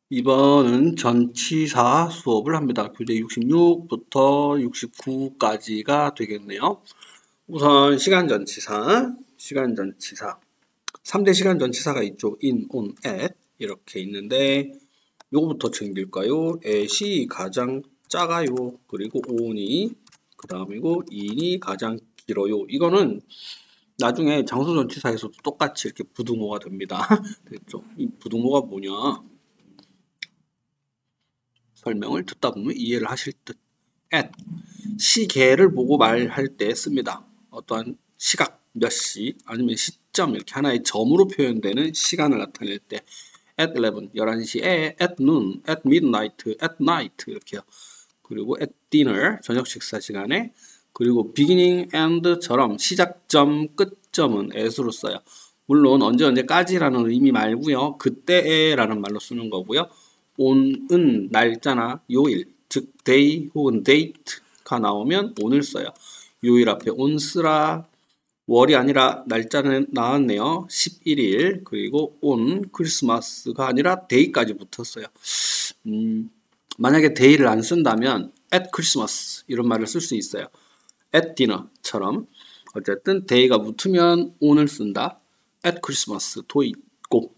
이번은 전치사 수업을 합니다. 교재 66부터 69까지가 되겠네요. 우선 시간전치사. 3대 시간전치사가 있죠. in, on, at 이렇게 있는데 요거부터 챙길까요? at이 가장 작아요. 그리고 on이 그 다음이고 in이 가장 길어요. 이거는 나중에 장소전치사에서도 똑같이 이렇게 부등호가 됩니다. 됐죠? 이 부등호가 뭐냐? 설명을 듣다 보면 이해를 하실 듯. at 시계를 보고 말할 때 씁니다. 어떠한 시각 몇 시 아니면 시점 이렇게 하나의 점으로 표현되는 시간을 나타낼 때 at 11, 11시에 at noon, at midnight, at night 이렇게요. 그리고 at dinner, 저녁 식사 시간에 그리고 beginning, end처럼 시작점, 끝점은 at으로 써요. 물론 언제까지라는 의미 말고요. 그때에라는 말로 쓰는 거고요. on은 날짜나 요일, 즉 day 혹은 date가 나오면 on을 써요. 요일 앞에 on 쓰라. 월이 아니라 날짜는 나왔네요. 11일. 그리고 on 크리스마스가 아니라 day까지 붙었어요. 만약에 day를 안 쓴다면 at Christmas 이런 말을 쓸 수 있어요. at dinner처럼 어쨌든 day가 붙으면 on을 쓴다. at Christmas 도 있고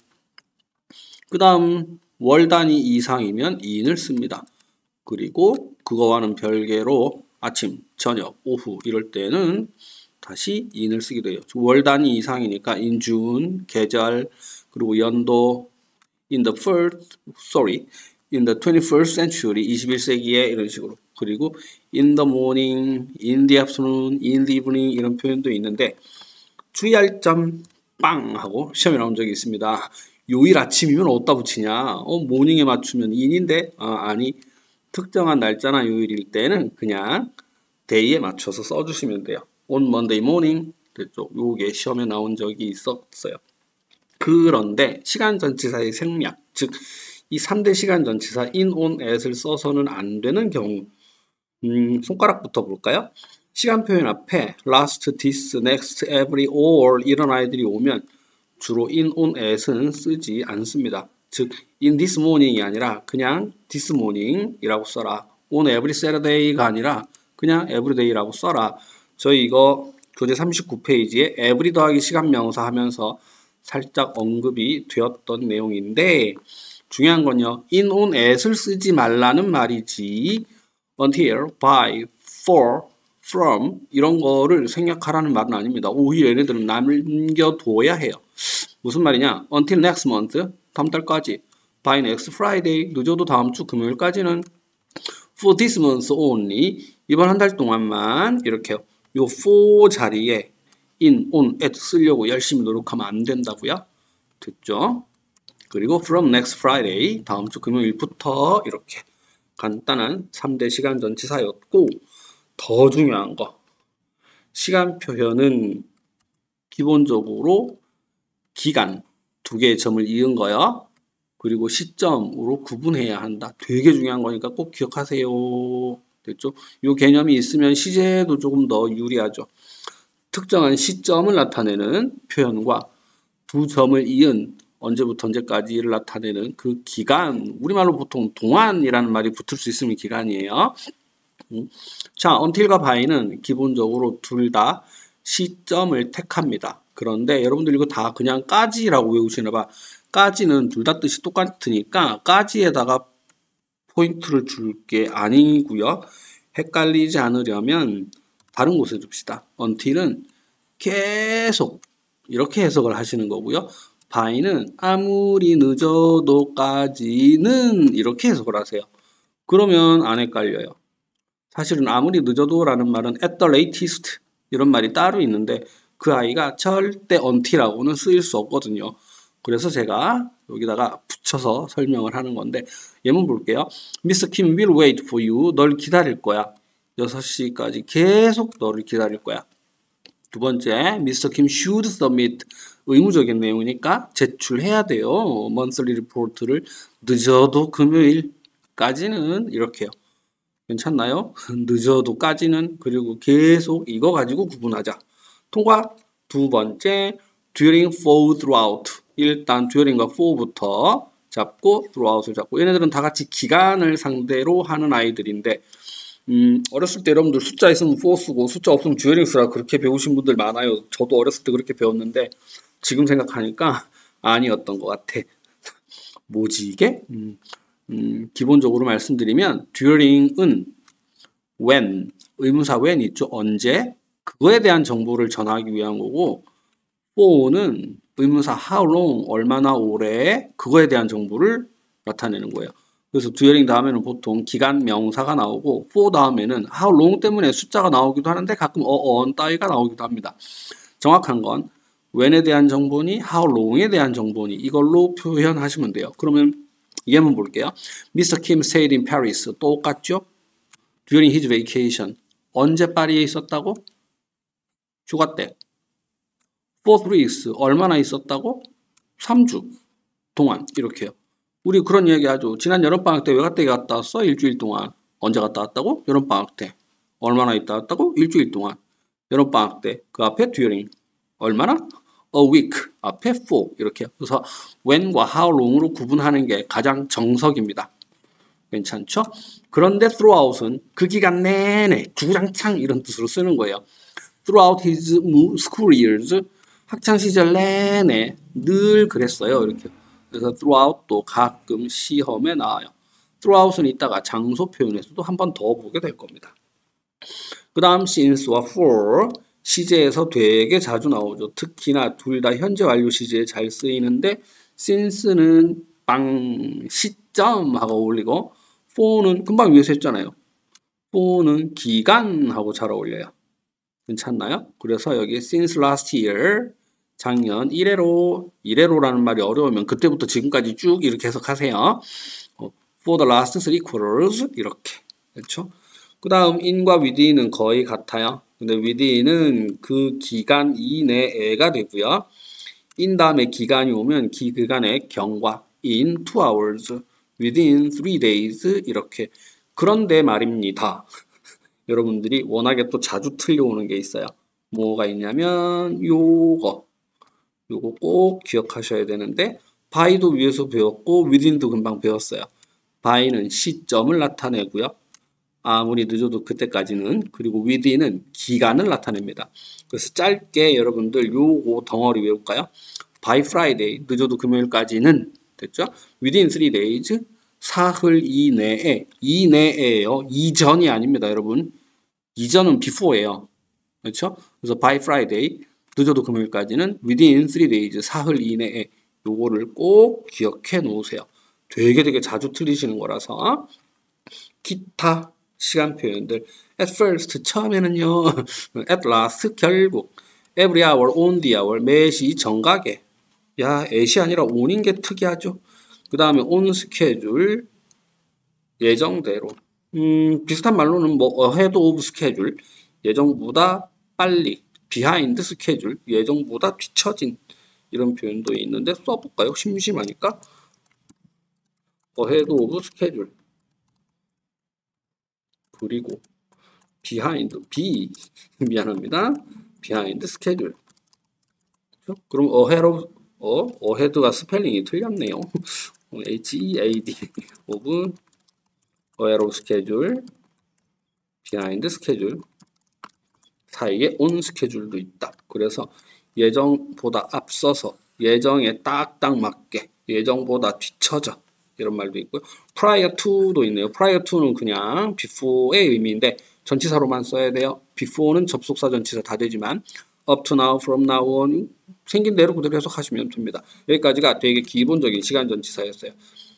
그 다음 월 단위 이상이면 in을 씁니다. 그리고 그거와는 별개로 아침, 저녁, 오후 이럴 때는 다시 in을 쓰기도 해요. 월 단위 이상이니까 in June, 계절, 그리고 연도 in the 21st century, 21세기에 이런 식으로. 그리고 in the morning, in the afternoon, in the evening 이런 표현도 있는데 주의할 점 빵 하고 시험에 나온 적이 있습니다. 요일 아침이면 어디다 붙이냐? 모닝에 맞추면 in인데 아니 특정한 날짜나 요일일 때는 그냥 day에 맞춰서 써주시면 돼요. on Monday morning 됐죠? 요게 시험에 나온 적이 있었어요. 그런데 시간전치사의 생략, 즉 이 3대 시간전치사 in, on, at을 써서는 안 되는 경우 손가락부터 볼까요? 시간 표현 앞에 last, this, next, every, all 이런 아이들이 오면 주로 in, on, at은 쓰지 않습니다. 즉 in this morning이 아니라 그냥 this morning이라고 써라. on every Saturday가 아니라 그냥 every day라고 써라. 저희 이거 교재 39페이지에 every 더하기 시간 명사 하면서 살짝 언급이 되었던 내용인데 중요한 건요. in, on, at을 쓰지 말라는 말이지 until, by, for, from 이런 거를 생략하라는 말은 아닙니다. 오히려 얘네들은 남겨둬야 해요. 무슨 말이냐? until next month, 다음 달까지. by next Friday, 늦어도 다음 주 금요일까지는. for this month only, 이번 한 달 동안만 이렇게요. 요 for 자리에 in, on, at 쓰려고 열심히 노력하면 안 된다고요. 됐죠? 그리고 from next Friday, 다음 주 금요일부터 이렇게 간단한 3대 시간전치사였고 더 중요한 거 시간 표현은 기본적으로 기간 두 개의 점을 이은 거요. 그리고 시점으로 구분해야 한다. 되게 중요한 거니까 꼭 기억하세요. 됐죠? 이 개념이 있으면 시제도 조금 더 유리하죠. 특정한 시점을 나타내는 표현과 두 점을 이은 언제부터 언제까지를 나타내는 그 기간, 우리말로 보통 동안이라는 말이 붙을 수 있으면 기간이에요. 자, until과 by는 기본적으로 둘 다 시점을 택합니다. 그런데 여러분들 이거 다 그냥 까지라고 외우시나 봐. 까지는 둘 다 뜻이 똑같으니까 까지에다가 포인트를 줄 게 아니고요. 헷갈리지 않으려면 다른 곳에 둡시다. until은 계속 이렇게 해석을 하시는 거고요. by는 아무리 늦어도까지는 이렇게 해석을 하세요. 그러면 안 헷갈려요. 사실은 아무리 늦어도라는 말은 at the latest 이런 말이 따로 있는데 그 아이가 절대 until하고는 쓰일 수 없거든요. 그래서 제가 여기다가 붙여서 설명을 하는 건데 예문 볼게요. Mr. Kim will wait for you. 널 기다릴 거야. 6시까지 계속 너를 기다릴 거야. 두 번째, Mr. Kim should submit. 의무적인 내용이니까 제출해야 돼요. monthly report를 늦어도 금요일까지는 이렇게요. 괜찮나요? 늦어도까지는 그리고 계속 이거 가지고 구분하자. 통과. 두 번째, during, for, throughout. 일단 during과 for부터 자 잡고 throughout을 잡고 얘네들은 다 같이 기간을 상대로 하는 아이들인데 어렸을 때 여러분들 숫자 있으면 for 쓰고 숫자 없으면 듀어링 쓰라 그렇게 배우신 분들 많아요. 저도 어렸을 때 그렇게 배웠는데 지금 생각하니까 아니었던 것 같아. 뭐지 이게? 기본적으로 말씀드리면 during은 when, 의문사 when 있죠. 언제? 그거에 대한 정보를 전하기 위한 거고 for는 의문사 how long, 얼마나 오래 그거에 대한 정보를 나타내는 거예요. 그래서 during 다음에는 보통 기간 명사가 나오고 for 다음에는 how long 때문에 숫자가 나오기도 하는데 가끔 on 따위가 나오기도 합니다. 정확한 건 when에 대한 정보니 how long에 대한 정보니 이걸로 표현하시면 돼요. 그러면 예문 볼게요. Mr. Kim stayed in Paris. 똑같죠? During his vacation. 언제 파리에 있었다고? 휴가 때. For 3 weeks. 얼마나 있었다고? 3주 동안. 이렇게요. 우리 그런 얘기 하죠. 지난 여름방학 때 외갓댁에 갔다 왔어? 일주일 동안. 언제 갔다 왔다고? 여름방학 때. 얼마나 있다 왔다고? 일주일 동안. 여름방학 때. 그 앞에 during. 얼마나? A week. 앞에 for. 이렇게. 그래서 when과 how long으로 구분하는 게 가장 정석입니다. 괜찮죠? 그런데 throughout은 그 기간 내내 주구장창 이런 뜻으로 쓰는 거예요. Throughout his school years. 학창시절 내내 늘 그랬어요. 이렇게. 그래서 throughout도 가끔 시험에 나와요. throughout은 이따가 장소 표현에서도 한 번 더 보게 될 겁니다. 그 다음 since와 for 시제에서 되게 자주 나오죠. 특히나 둘 다 현재 완료 시제에 잘 쓰이는데 since는 시점하고 어울리고 for는 금방 위에서 했잖아요. for는 기간하고 잘 어울려요. 괜찮나요? 그래서 여기 since last year 작년 1회로라는 말이 어려우면 그때부터 지금까지 쭉 이렇게 해석하세요. For the last 3 quarters 이렇게. 그렇죠? 그 다음 in과 within은 거의 같아요. 근데 within은 그 기간 이내에가 되고요. in 다음에 기간이 오면 기간의 경과 in 2 hours, within 3 days 이렇게. 그런데 말입니다. 여러분들이 워낙에 또 자주 틀려오는 게 있어요. 뭐가 있냐면 요거 꼭 기억하셔야 되는데 by도 위에서 배웠고 within도 금방 배웠어요. by는 시점을 나타내고요. 아무리 늦어도 그때까지는. 그리고 within은 기간을 나타냅니다. 그래서 짧게 여러분들 요거 덩어리 외울까요? by Friday, 늦어도 금요일까지는 됐죠? within 3 days, 사흘 이내에, 이내에요. 이전이 아닙니다, 여러분. 이전은 before예요. 그렇죠? 그래서 by Friday, 늦어도 금요일까지는 within 3 days, 사흘 이내에 요거를 꼭 기억해 놓으세요. 되게 자주 틀리시는 거라서. 기타 시간 표현들 at first 처음에는요. at last 결국 every hour, on the hour 매시 정각에 야 at이 아니라 on인 게 특이하죠. 그 다음에 on schedule 예정대로 비슷한 말로는 뭐 ahead of schedule 예정보다 빨리 behind schedule 예정보다 뒤처진 이런 표현도 있는데 써볼까요? 심심하니까 ahead of schedule 그리고 behind 미안합니다. behind schedule 그럼 ahead가 스펠링이 틀렸네요. HEAD of ahead of schedule behind schedule 사이에 on schedule도 있다. 그래서 예정보다 앞서서 예정에 딱딱 맞게 예정보다 뒤처져 이런 말도 있고요. prior to도 있네요. prior to는 그냥 before의 의미인데 전치사로만 써야 돼요. before는 접속사 전치사 다 되지만 up to now, from now on 생긴 대로 그대로 해석하시면 됩니다. 여기까지가 되게 기본적인 시간 전치사였어요.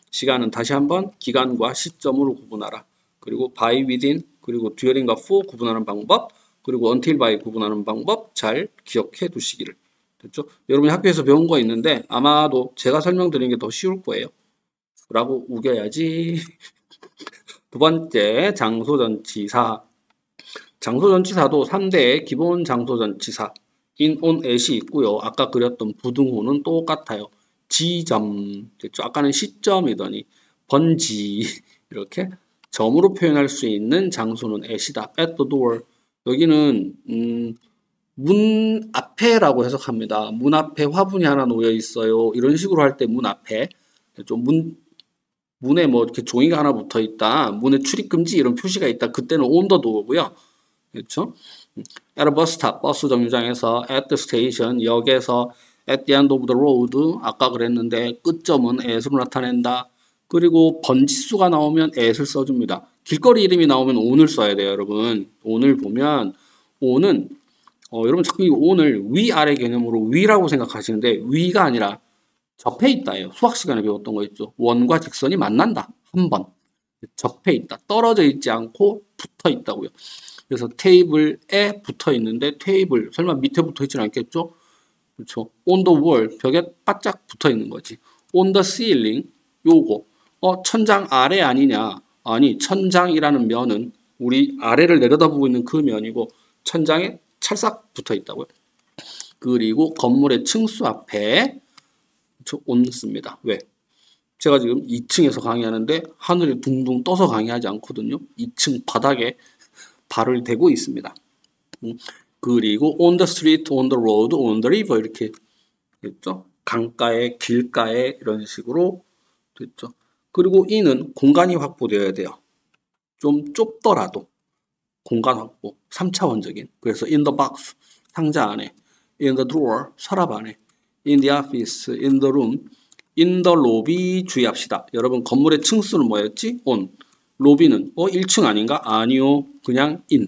시간은 다시 한번 기간과 시점으로 구분하라. 그리고 by, within, 그리고 during과 for 구분하는 방법, 그리고 until by 구분하는 방법 잘 기억해 두시기를. 됐죠? 여러분이 학교에서 배운 거 있는데 아마도 제가 설명드리는 게 더 쉬울 거예요. 라고 우겨야지. 두 번째 장소전치사. 장소전치사도 3대의 기본 장소전치사 in, on, at이 있고요. 아까 그렸던 부등호는 똑같아요. 지점 됐죠? 아까는 시점이더니 번지 이렇게 점으로 표현할 수 있는 장소는 at이다. at the door 여기는 문 앞에라고 해석합니다. 문 앞에 화분이 하나 놓여 있어요. 이런 식으로 할 때 문 앞에 좀 문에 뭐 이렇게 종이가 하나 붙어 있다. 문에 출입 금지 이런 표시가 있다. 그때는 on the door고요. 그렇죠? at a bus stop, 버스 정류장에서, at the station, 역에서, at the end of the road, 아까 그랬는데 끝점은 at으로 나타낸다. 그리고 번지수가 나오면 at을 써줍니다. 길거리 이름이 나오면 on을 써야 돼요, 여러분. on을 보면 on은 여러분 자꾸 이 on을 위아래 개념으로 위라고 생각하시는데 위가 아니라 접해 있다예요. 수학 시간에 배웠던 거 있죠. 원과 직선이 만난다. 한 번. 접해 있다. 떨어져 있지 않고 붙어 있다고요. 그래서 테이블에 붙어 있는데 테이블 설마 밑에 붙어 있지는 않겠죠? 그렇죠. on the wall 벽에 바짝 붙어 있는 거지. on the ceiling 요거 천장 아래 아니냐? 아니 천장이라는 면은 우리 아래를 내려다보고 있는 그 면이고 천장에 찰싹 붙어 있다고요. 그리고 건물의 층수 앞에 on 씁니다. 왜? 제가 지금 2층에서 강의하는데 하늘이 둥둥 떠서 강의하지 않거든요. 2층 바닥에 발을 대고 있습니다. 그리고 on the street, on the road, on the river 이렇게 됐죠. 강가에, 길가에 이런 식으로 됐죠. 그리고 in은 공간이 확보되어야 돼요. 좀 좁더라도 공간 확보, 3차원적인. 그래서 in the box, 상자 안에, in the drawer, 서랍 안에, in the office, in the room, in the lobby 주의합시다. 여러분 건물의 층수는 뭐였지? on. 로비는 1층 아닌가? 아니요. 그냥 in.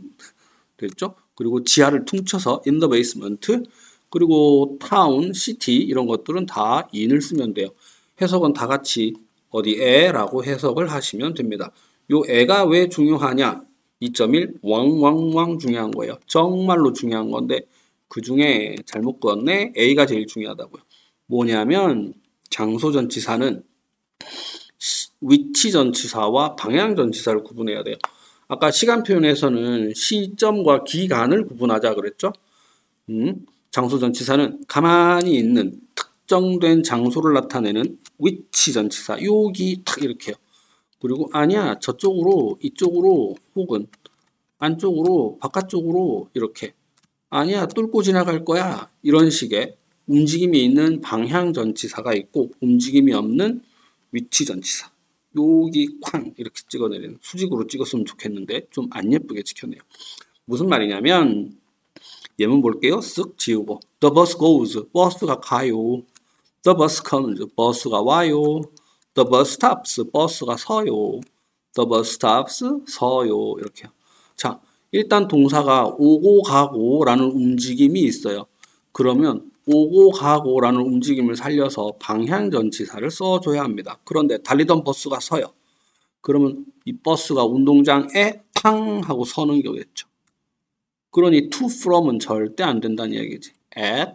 됐죠? 그리고 지하를 퉁쳐서 in the basement. 그리고 town, city 이런 것들은 다 in을 쓰면 돼요. 해석은 다 같이 어디에라고 해석을 하시면 됩니다. 요 애가 왜 중요하냐? 2.1 왕왕왕 중요한 거예요. 정말로 중요한 건데 그 중에 잘못 그었네. A가 제일 중요하다고요. 뭐냐면 장소전치사는 위치전치사와 방향전치사를 구분해야 돼요. 아까 시간 표현에서는 시점과 기간을 구분하자 그랬죠. 장소전치사는 가만히 있는 특정된 장소를 나타내는 위치전치사. 여기 탁 이렇게요. 그리고 아니야 저쪽으로 이쪽으로 혹은 안쪽으로 바깥쪽으로 이렇게 아니야 뚫고 지나갈 거야 이런 식의 움직임이 있는 방향전치사가 있고 움직임이 없는 위치전치사. 여기 쾅 이렇게 찍어내리는 수직으로 찍었으면 좋겠는데 좀 안 예쁘게 찍혔네요. 무슨 말이냐면 예문 볼게요. 쓱 지우고 The bus goes 버스가 가요. The bus comes 버스가 와요. The bus stops 버스가 서요. The bus stops 서요. 이렇게요. 자 일단 동사가 오고 가고 라는 움직임이 있어요. 그러면 오고 가고 라는 움직임을 살려서 방향전치사를 써줘야 합니다. 그런데 달리던 버스가 서요. 그러면 이 버스가 운동장에 팡 하고 서는 거겠죠. 그러니 to from은 절대 안 된다는 얘기지. at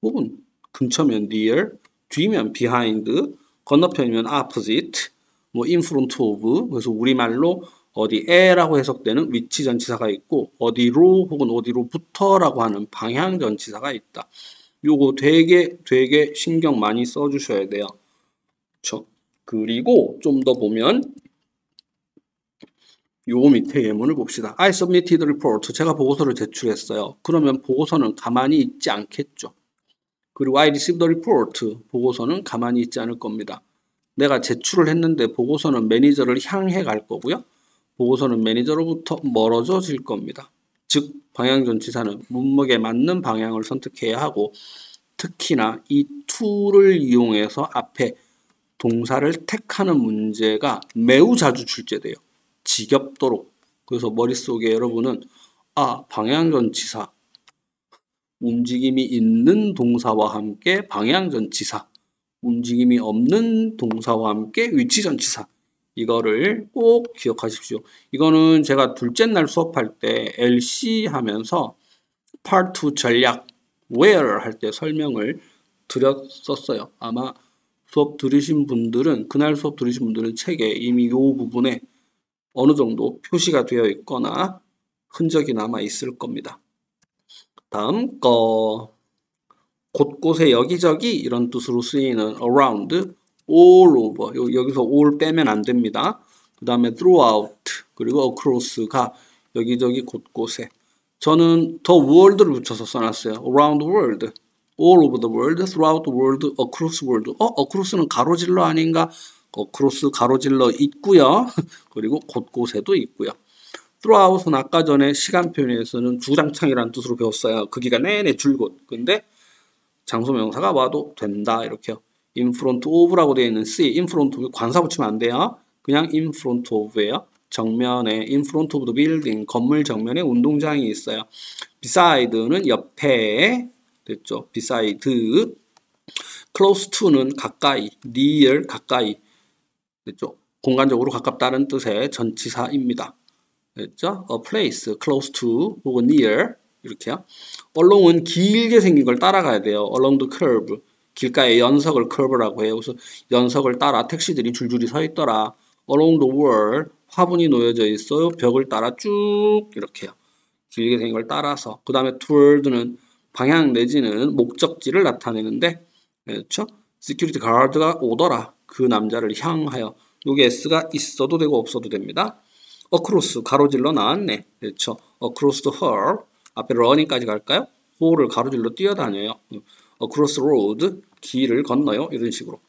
혹은 근처면 near, 뒤면 behind, 건너편이면 opposite, 뭐 in front of. 그래서 우리말로 어디에라고 해석되는 위치전치사가 있고 어디로 혹은 어디로부터라고 하는 방향전치사가 있다. 요거 되게 신경 많이 써주셔야 돼요. 그쵸? 그리고 좀 더 보면 요 밑에 예문을 봅시다. I submitted report. 제가 보고서를 제출했어요. 그러면 보고서는 가만히 있지 않겠죠. 그리고 I received the report. 보고서는 가만히 있지 않을 겁니다. 내가 제출을 했는데 보고서는 매니저를 향해 갈 거고요. 보고서는 매니저로부터 멀어져질 겁니다. 즉 방향전치사는 문맥에 맞는 방향을 선택해야 하고 특히나 이 to를 이용해서 앞에 동사를 택하는 문제가 매우 자주 출제돼요. 지겹도록. 그래서 머릿속에 여러분은 방향전치사 움직임이 있는 동사와 함께 방향전치사 움직임이 없는 동사와 함께 위치전치사 이거를 꼭 기억하십시오. 이거는 제가 둘째 날 수업할 때 LC 하면서 Part 2 전략 where 할 때 설명을 드렸었어요. 아마 수업 들으신 분들은 그날 수업 들으신 분들은 책에 이미 이 부분에 어느 정도 표시가 되어 있거나 흔적이 남아 있을 겁니다. 다음 거 곳곳에 여기저기 이런 뜻으로 쓰이는 around, all over 여기서 all 빼면 안 됩니다. 그 다음에 throughout 그리고 across가 여기저기 곳곳에 저는 the world를 붙여서 써놨어요. around the world all over the world, throughout the world, across the world. across는 가로질러 아닌가? across 가로질러 있고요. 그리고 곳곳에도 있고요. throughout은 아까 전에 시간 표현에서는 주장창이라는 뜻으로 배웠어요. 그 기간 내내 줄곧. 근데 장소명사가 와도 된다 이렇게요. in front of라고 되어 있는 C, in front of 관사 붙이면 안 돼요. 그냥 in front of예요. 정면에 in front of the building, 건물 정면에 운동장이 있어요. beside는 옆에 됐죠. beside, close to는 가까이, near 가까이 됐죠. 공간적으로 가깝다는 뜻의 전치사입니다. 됐죠? a place, close to 혹은 near 이렇게요. along은 길게 생긴 걸 따라가야 돼요. along the curve, 길가의 연석을 curve라고 해요. 그래서 연석을 따라 택시들이 줄줄이 서 있더라. along the wall, 화분이 놓여져 있어요. 벽을 따라 쭉 이렇게요. 길게 생긴 걸 따라서. 그 다음에 toward는 방향 내지는 목적지를 나타내는데, 그렇죠? security guard가 오더라. 그 남자를 향하여. 여기 s가 있어도 되고 없어도 됩니다. across 가로질러 나왔네. 그렇죠? across the hall 앞에 running까지 갈까요? hall을 가로질러 뛰어다녀요. across the road 길을 건너요. 이런 식으로.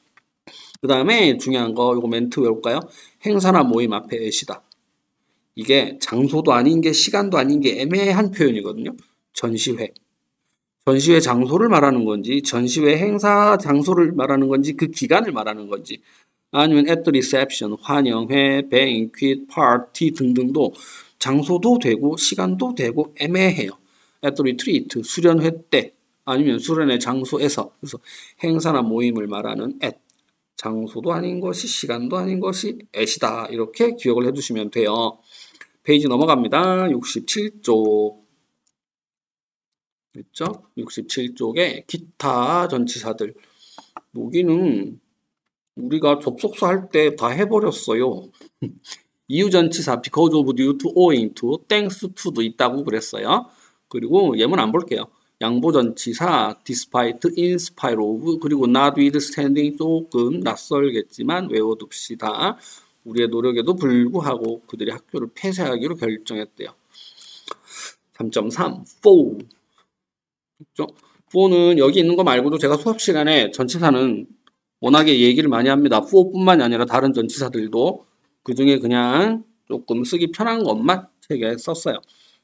그 다음에 중요한 거 이거 멘트 외울까요? 행사나 모임 앞에 at이다. 이게 장소도 아닌 게 시간도 아닌 게 애매한 표현이거든요. 전시회. 전시회 장소를 말하는 건지 전시회 행사 장소를 말하는 건지 그 기간을 말하는 건지 아니면 at the reception, 환영회, banquet, party 등등도 장소도 되고 시간도 되고 애매해요. at the retreat, 수련회 때 아니면 수련회 장소에서 그래서 행사나 모임을 말하는 at 장소도 아닌 것이 시간도 아닌 것이 at이다. 이렇게 기억을 해두시면 돼요. 페이지 넘어갑니다. 67쪽 됐죠? 67쪽에 기타 전치사들 여기는 우리가 접속사 할 때 다 해버렸어요. 이유 전치사 because of, due to, owing to, thanks to도 있다고 그랬어요. 그리고 예문 안 볼게요. 양보 전치사 despite, in spite of, 그리고 notwithstanding 조금 낯설겠지만 외워둡시다. 우리의 노력에도 불구하고 그들이 학교를 폐쇄하기로 결정했대요. 3.3 for for는 여기 있는 거 말고도 제가 수업 시간에 전치사는 워낙에 얘기를 많이 합니다. for뿐만이 아니라 다른 전치사들도 그 중에 그냥 조금 쓰기 편한 것만 책에 썼어요.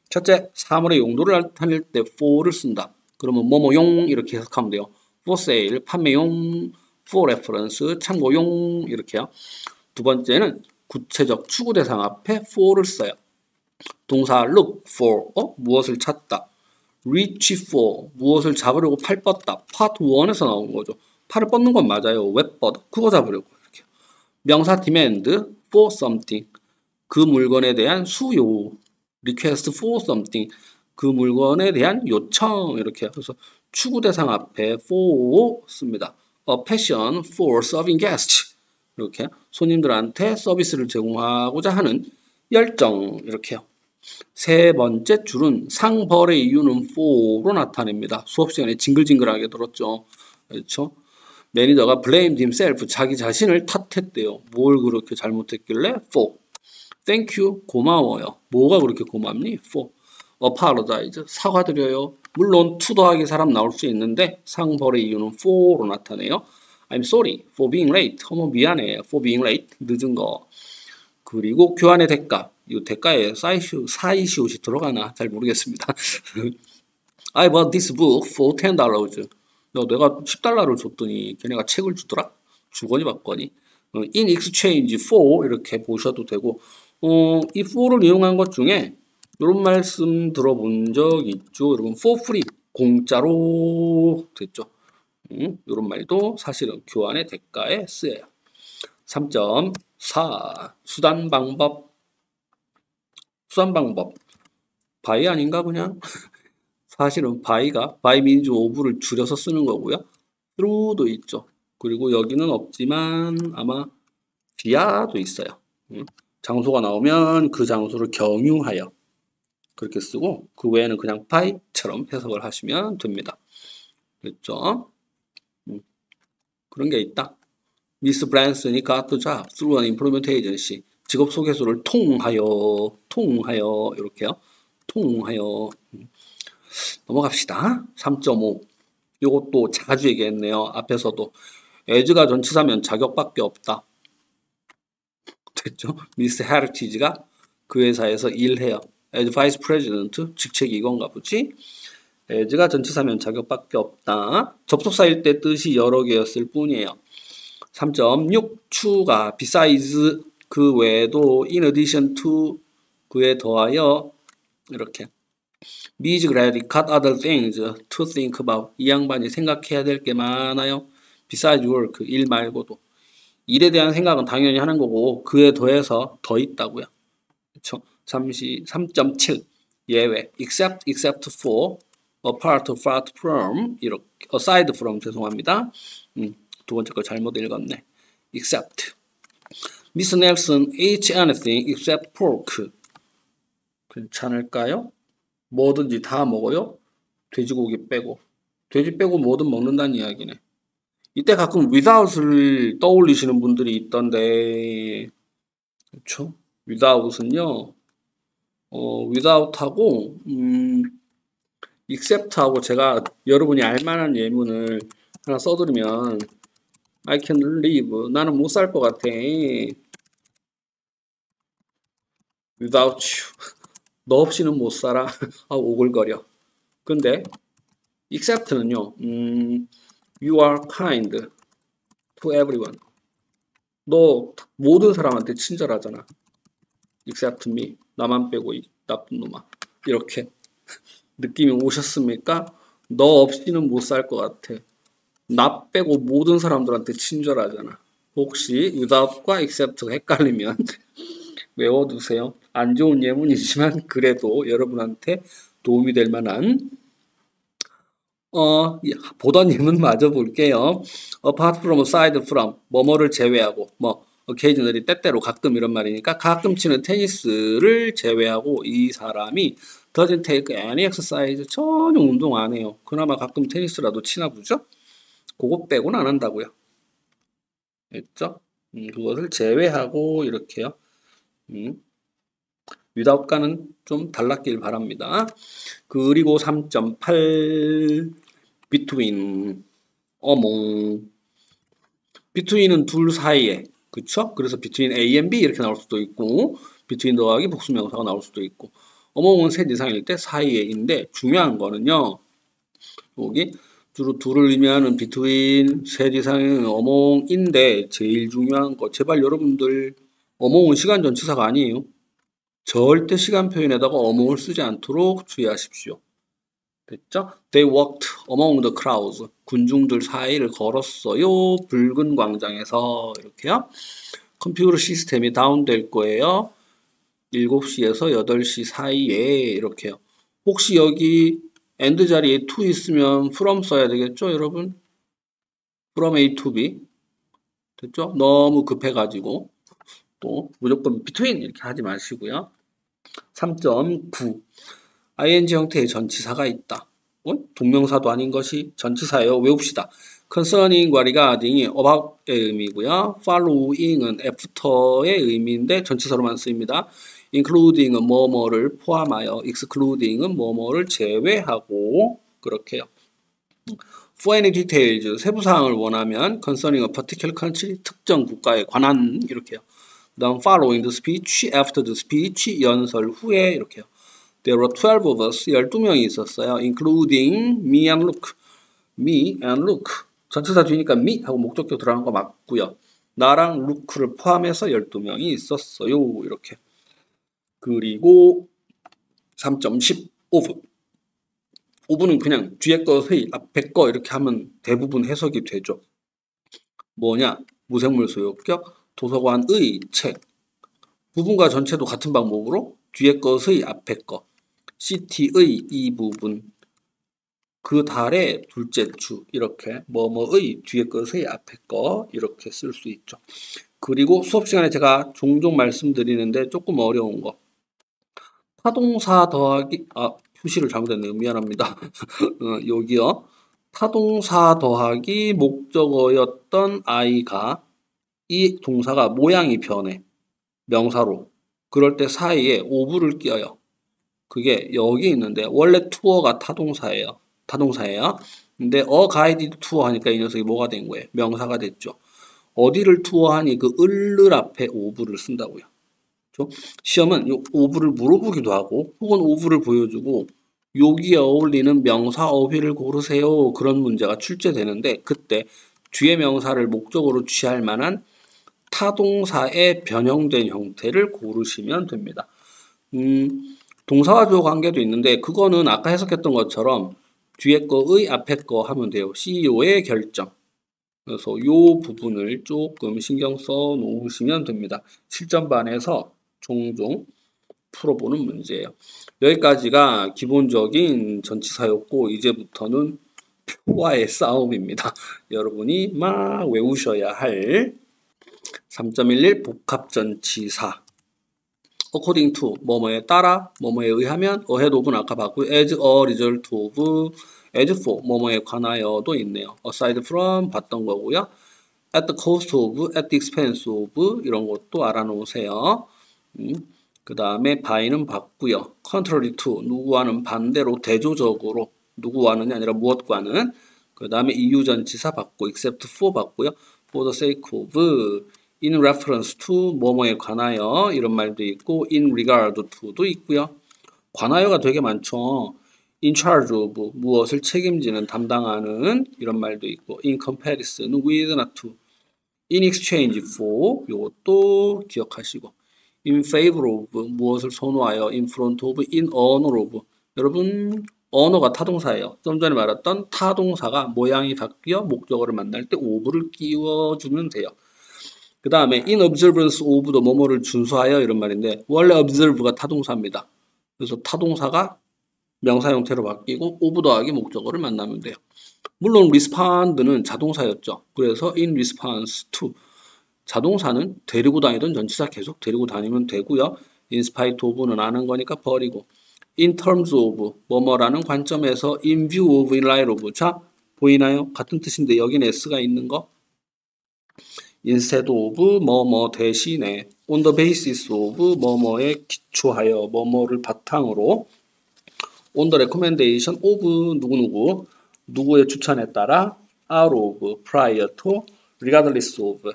첫째, 사물의 용도를 나타낼 때 for를 쓴다. 그러면 뭐뭐용 이렇게 해석하면 돼요. for sale, 판매용, for reference, 참고용 이렇게요. 두 번째는 구체적 추구 대상 앞에 for를 써요. 동사 look for, 무엇을 찾다. reach for, 무엇을 잡으려고 팔 뻗다. part 1에서 나온 거죠. 팔을 뻗는 건 맞아요. 왜 뻗어? 그거 잡으려고 이렇게. 명사 demand for something, 그 물건에 대한 수요. request for something, 그 물건에 대한 요청 이렇게. 그래서 추구 대상 앞에 for 씁니다. a passion for serving guests, 이렇게 손님들한테 서비스를 제공하고자 하는 열정 이렇게요. 세 번째 줄은 상벌의 이유는 for로 나타냅니다. 수업 시간에 징글징글하게 들었죠. 그렇죠? 매니저가 blamed himself, 자기 자신을 탓했대요. 뭘 그렇게 잘못했길래? for. thank you, 고마워요. 뭐가 그렇게 고맙니? for. apologize, 사과드려요. 물론 to 더하기 사람 나올 수 있는데 상벌의 이유는 for로 나타내요. I'm sorry for being late. 어머 미안해. for being late. 늦은 거. 그리고 교환의 대가. 이 대가에 사이시옷이 들어가나 잘 모르겠습니다. I bought this book for $10. 내가 $10를 줬더니 걔네가 책을 주더라? 주거니 받거니. in exchange for 이렇게 보셔도 되고 이 for를 이용한 것 중에 이런 말씀 들어본 적 있죠. 여러분 for free 공짜로 됐죠. 이런 말도 사실은 교환의 대가에 쓰여요. 3.4 수단 방법 by 아닌가 그냥? 사실은 by가 by means of를 줄여서 쓰는 거고요. through도 있죠. 그리고 여기는 없지만 아마 via도 있어요. 장소가 나오면 그 장소를 경유하여 그렇게 쓰고 그 외에는 그냥 by처럼 해석을 하시면 됩니다. 그렇죠? 그런 게 있다. Miss Branson이 got the job through an employment agency. 직업 소개서를 통하여 이렇게요. 통하여. 넘어갑시다. 3.5 요것도 자주 얘기했네요. 앞에서도. as가 전치사면 자격밖에 없다. 됐죠? 미스 헤리티지가 그 회사에서 일해요. as vice president, 직책이 이건가 보지? as가 전치사면 자격밖에 없다. 접속사일 때 뜻이 여러 개였을 뿐이에요. 3.6 추가 besides 그 외에도 in addition to 그에 더하여 이렇게 Miss Grady got other things to think about. 이 양반이 생각해야 될 게 많아요. Besides work, 일 말고도. 일에 대한 생각은 당연히 하는 거고 그에 더해서 더 있다고요. 그렇죠? 3.7 예외 except for, apart from, 이렇게 aside from 죄송합니다. 두 번째 거 잘못 읽었네. except Miss Nelson eats anything except pork. 괜찮을까요? 뭐든지 다 먹어요? 돼지고기 빼고. 돼지 빼고 뭐든 먹는다는 이야기네. 이때 가끔 without을 떠올리시는 분들이 있던데, 그렇죠? without은요, without하고, except하고 제가 여러분이 알만한 예문을 하나 써드리면, I can live. 나는 못 살 것 같아. without you. 너 없이는 못 살아. 아, 오글거려. 근데 except는요. You are kind to everyone. 너 모든 사람한테 친절하잖아. except me. 나만 빼고 이 나쁜 놈아. 이렇게 느낌이 오셨습니까? 너 없이는 못 살 것 같아. 나 빼고 모든 사람들한테 친절하잖아. 혹시 without과 except가 헷갈리면 외워두세요. 안 좋은 예문이지만 그래도 여러분한테 도움이 될 만한 보던 예문 마저 볼게요. apart from, aside from, 뭐뭐를 제외하고, 뭐 occasionally 때때로 가끔 이런 말이니까 가끔 치는 테니스를 제외하고 이 사람이 doesn't take any exercise, 전혀 운동 안 해요. 그나마 가끔 테니스라도 치나 보죠? 그거 빼고는 안 한다고요. 됐죠? 그것을 제외하고 이렇게요. without과는 좀 달랐길 바랍니다. 그리고 3.8 between, among. between은 둘 사이에, 그쵸? 그래서 between A and B 이렇게 나올 수도 있고 between 더하기 복수명사가 나올 수도 있고 among은 셋 이상일 때 사이에인데 중요한 거는요. 여기 주로 둘을 의미하는 between, 셋 이상은 among인데 제일 중요한 거 제발 여러분들 among은 시간 전치사가 아니에요. 절대 시간 표현에다가 among을 쓰지 않도록 주의하십시오. 됐죠? They walked among the crowds. 군중들 사이를 걸었어요. 붉은 광장에서 이렇게요. 컴퓨터 시스템이 다운될 거예요. 7시에서 8시 사이에 이렇게요. 혹시 여기 and 자리에 to 있으면 from 써야 되겠죠, 여러분? from A to B. 됐죠? 너무 급해가지고 또 무조건 between 이렇게 하지 마시고요. 3.9 ing 형태의 전치사가 있다. 동명사도 아닌 것이 전치사예요. 외웁시다. concerning과 regarding이 about의 의미고요. following은 after의 의미인데 전치사로만 쓰입니다. including은 뭐뭐를 포함하여, excluding은 뭐뭐를 제외하고 그렇게요. For any details, 세부사항을 원하면 concerning a particular country, 특정 국가에 관한 이렇게요. 그 다음 following the speech, after the speech, 연설 후에 이렇게요. There were 12 of us, 12명이 있었어요. including me and Luke. me and Luke. 전치사 뒤니까 me 하고 목적격 들어간 거 맞고요. 나랑 루크를 포함해서 12명이 있었어요. 이렇게. 그리고 3.10 of. of는 그냥 뒤에 것의 앞에 거 이렇게 하면 대부분 해석이 되죠. 뭐냐? 무생물 소유격, 도서관의 책. 부분과 전체도 같은 방법으로 뒤에 것의 앞에 거, city의 이 부분, 그 달의 둘째 주 이렇게 뭐뭐의 뒤에 것의 앞에 거 이렇게 쓸 수 있죠. 그리고 수업 시간에 제가 종종 말씀드리는데 조금 어려운 거, 타동사 더하기 표시를 잘못했네요. 미안합니다. 여기요. 타동사 더하기 목적어였던 I가 이 동사가 모양이 변해. 명사로. 그럴 때 사이에 of를 끼워요. 그게 여기 있는데 원래 투어가 타동사예요. 근데 guided to 하니까 이 녀석이 뭐가 된 거예요? 명사가 됐죠. 어디를 투어하니 그 을을 앞에 오브를 쓴다고요. 그렇죠? 시험은 이 오브를 물어보기도 하고 혹은 오브를 보여주고 여기에 어울리는 명사 어휘를 고르세요. 그런 문제가 출제되는데 그때 뒤에 명사를 목적으로 취할 만한 타동사의 변형된 형태를 고르시면 됩니다. 동사와 주어 관계도 있는데 그거는 아까 해석했던 것처럼 뒤에 거의 앞에 거 하면 돼요. CEO의 결정. 그래서 이 부분을 조금 신경 써 놓으시면 됩니다. 실전반에서 종종 풀어보는 문제예요. 여기까지가 기본적인 전치사였고 이제부터는 표와의 싸움입니다. 여러분이 막 외우셔야 할 3.11 복합전치사 according to 뭐뭐에 따라 뭐뭐에 의하면 ahead of는 아까 봤고요. as a result of as for 뭐뭐에 관하여도 있네요. aside from 봤던 거고요. at the cost of, at the expense of 이런 것도 알아놓으세요. 그 다음에 by는 봤고요. contrary to 누구와는 반대로 대조적으로 누구와는이 아니라 무엇과는 그 다음에 이유전치사 봤고 except for 봤고요. for the sake of in reference to 뭐뭐에 관하여 이런 말도 있고 in regard to도 있고요. 관하여가 되게 많죠. in charge of 무엇을 책임지는 담당하는 이런 말도 있고 in comparison with not to in exchange for 이것도 기억하시고 in favor of 무엇을 선호하여 in front of in honor of 여러분 언어가 타동사예요. 좀 전에 말했던 타동사가 모양이 바뀌어 목적어를 만날 때 of를 끼워주면 돼요. 그 다음에 in observance of도 뭐뭐를 준수하여 이런 말인데 원래 observe가 타동사입니다. 그래서 타동사가 명사 형태로 바뀌고 of 더하기 목적어를 만나면 돼요. 물론 respond는 자동사였죠. 그래서 in response to 자동사는 데리고 다니던 전치사 계속 데리고 다니면 되고요. in spite of는 아는 거니까 버리고 in terms of 뭐뭐라는 관점에서 in view of, in light of 자 보이나요? 같은 뜻인데 여기는 s가 있는 거 instead of 뭐뭐 대신에 on the basis of 뭐뭐에 기초하여 뭐뭐를 바탕으로 on the recommendation of 누구누구 누구의 추천에 따라 out of prior to regardless of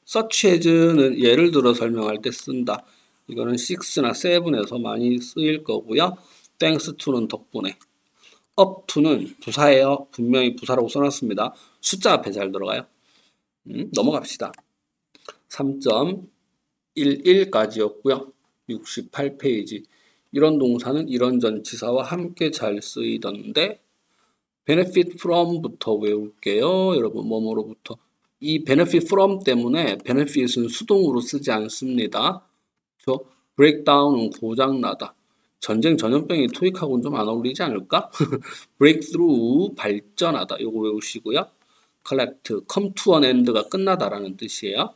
such as는 예를 들어 설명할 때 쓴다. 이거는 6나 7에서 많이 쓰일 거고요. thanks to는 덕분에 up to는 부사예요. 분명히 부사라고 써놨습니다. 숫자 앞에 잘 들어가요. 넘어갑시다. 3.11까지였고요. 68페이지. 이런 동사는 이런 전치사와 함께 잘 쓰이던데 benefit from부터 외울게요. 여러분 뭐뭐로부터. 이 benefit from 때문에 benefit은 수동으로 쓰지 않습니다. breakdown은 고장나다. 전쟁 전염병이 토익하고는 좀 안 어울리지 않을까? breakthrough 발전하다. 요거 외우시고요. collect, come to an end가 끝나다라는 뜻이에요.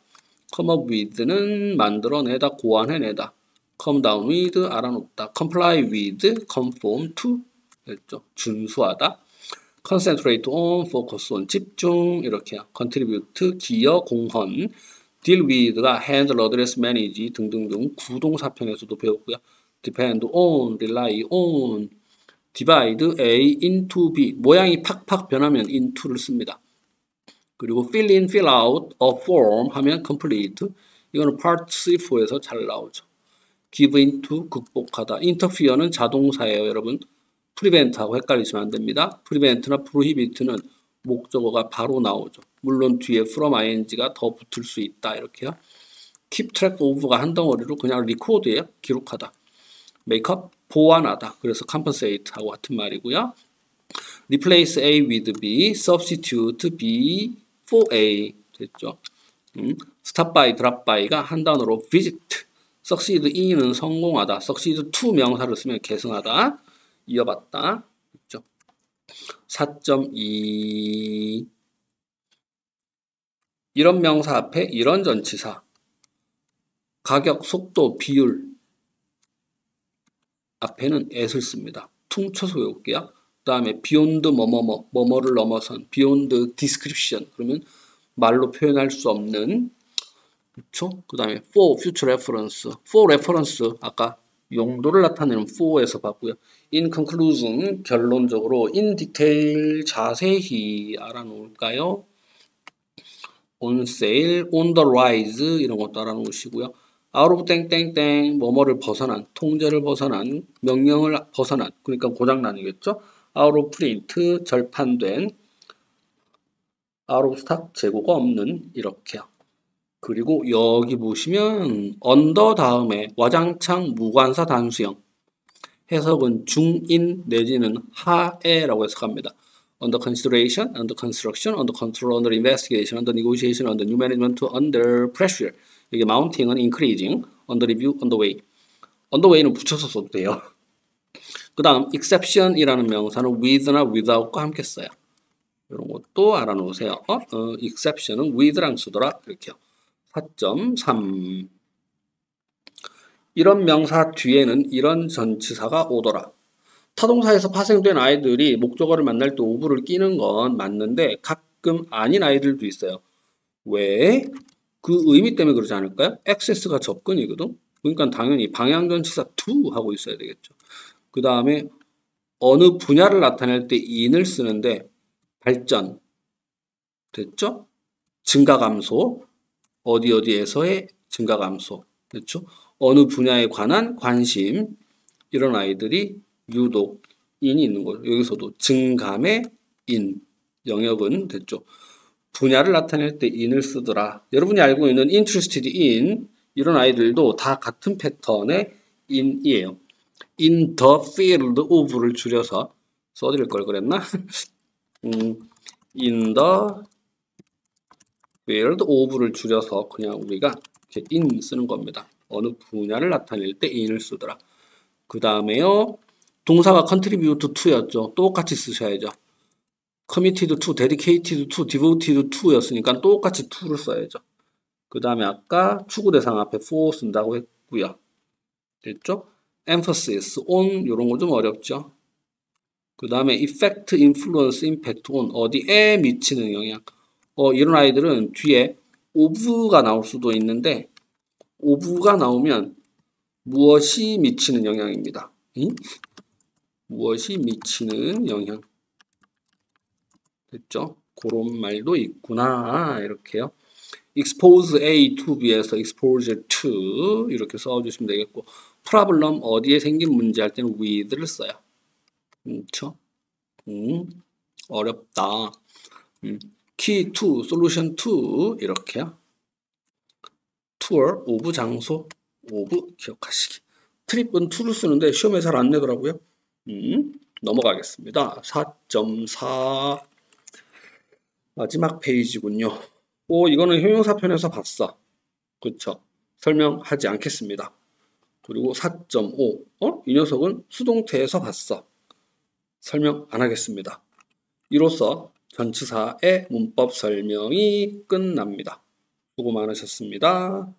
come up with는 만들어내다, 고안해내다. come down with, 알아놓다. comply with, conform to, 됐죠? 준수하다. concentrate on, focus on, 집중, 이렇게요. contribute, 기여, 공헌. deal with가 handle, address, manage 등등등 구동사편에서도 배웠고요. depend on, rely on, divide A into B. 모양이 팍팍 변하면 into를 씁니다. 그리고 fill in, fill out, a form 하면 complete. 이거는 part C4에서 잘 나오죠. give into, 극복하다. interfere는 자동사예요, 여러분. prevent하고 헷갈리시면 안 됩니다. prevent나 prohibit는 목적어가 바로 나오죠. 물론 뒤에 from ing가 더 붙을 수 있다, 이렇게요. keep track of가 한 덩어리로 그냥 record예요. 기록하다. make up, 보완하다. 그래서 compensate하고 같은 말이고요. replace A with B, substitute B for A 됐죠. stop by, drop by가 한 단어로 visit, succeed in은 성공하다, succeed to 명사를 쓰면 계승하다, 이어봤다. 됐죠. 4.2 이런 명사 앞에 이런 전치사 가격, 속도, 비율 앞에는 at을 씁니다. 퉁쳐서 외울게요. 그 다음에 beyond 뭐뭐뭐, 뭐뭐를 넘어선 beyond description 그러면 말로 표현할 수 없는 그렇죠? 그 다음에 for future reference, for reference 아까 용도를 나타내는 for에서 봤고요. in conclusion, 결론적으로 in detail, 자세히 알아놓을까요? on sale, on the rise 이런 것도 알아놓으시고요. out of 땡땡땡, 뭐뭐를 벗어난, 통제를 벗어난, 명령을 벗어난, 그러니까 고장난이겠죠? out of print, 절판된, out of stock, 재고가 없는, 이렇게요. 그리고 여기 보시면 언더 다음에 와장창 무관사 단수형, 해석은 중인 내지는 하에라고 해석합니다. under consideration, under construction, under control, under investigation, under negotiation, under new management, under pressure. 여기 mounting은 increasing, under review, underway. underway는 붙여서 써도 돼요. 그 다음 exception이라는 명사는 with나 without과 함께 써요. 이런 것도 알아놓으세요. exception은 with랑 쓰더라. 이렇게요. 4.3 이런 명사 뒤에는 이런 전치사가 오더라. 타동사에서 파생된 아이들이 목적어를 만날 때 오브를 끼는 건 맞는데 가끔 아닌 아이들도 있어요. 왜? 그 의미 때문에 그러지 않을까요? access가 접근이거든. 그러니까 당연히 방향전치사 to 하고 있어야 되겠죠. 그 다음에 어느 분야를 나타낼 때 in을 쓰는데 발전 됐죠? 증가 감소 어디에서의 증가 감소 됐죠? 어느 분야에 관한 관심 이런 아이들이 유독 인이 있는 거죠. 여기서도 증감의 인 영역은 됐죠. 분야를 나타낼 때 in을 쓰더라. 여러분이 알고 있는 interested in 이런 아이들도 다 같은 패턴의 in이에요. in the field of를 줄여서 써드릴 걸 그랬나? in the field of를 줄여서 그냥 우리가 이렇게 in 쓰는 겁니다. 어느 분야를 나타낼 때 in을 쓰더라. 그 다음에요. 동사가 contribute to였죠. 똑같이 쓰셔야죠. committed to, dedicated to, devoted to였으니까 똑같이 to를 써야죠. 그 다음에 아까 추구대상 앞에 for 쓴다고 했고요. 됐죠? emphasis on 이런 거 좀 어렵죠. 그 다음에 effect, influence, impact on 어디에 미치는 영향. 이런 아이들은 뒤에 of가 나올 수도 있는데 of가 나오면 무엇이 미치는 영향입니다. 무엇이 미치는 영향. 됐죠? 그런 말도 있구나. 이렇게요. expose A to B에서 exposure to 이렇게 써주시면 되겠고 problem 어디에 생긴 문제 할 때는 with를 써요. 그렇죠? 어렵다. key to, solution to 이렇게요. tour, of 장소, of 기억하시기. 트립은 to를 쓰는데 시험에 잘 안 내더라고요. 넘어가겠습니다. 4.4 마지막 페이지군요. 이거는 형용사편에서 봤어. 그쵸? 설명하지 않겠습니다. 그리고 4.5 이 녀석은 수동태에서 봤어. 설명 안 하겠습니다. 이로써 전치사의 문법 설명이 끝납니다. 수고 많으셨습니다.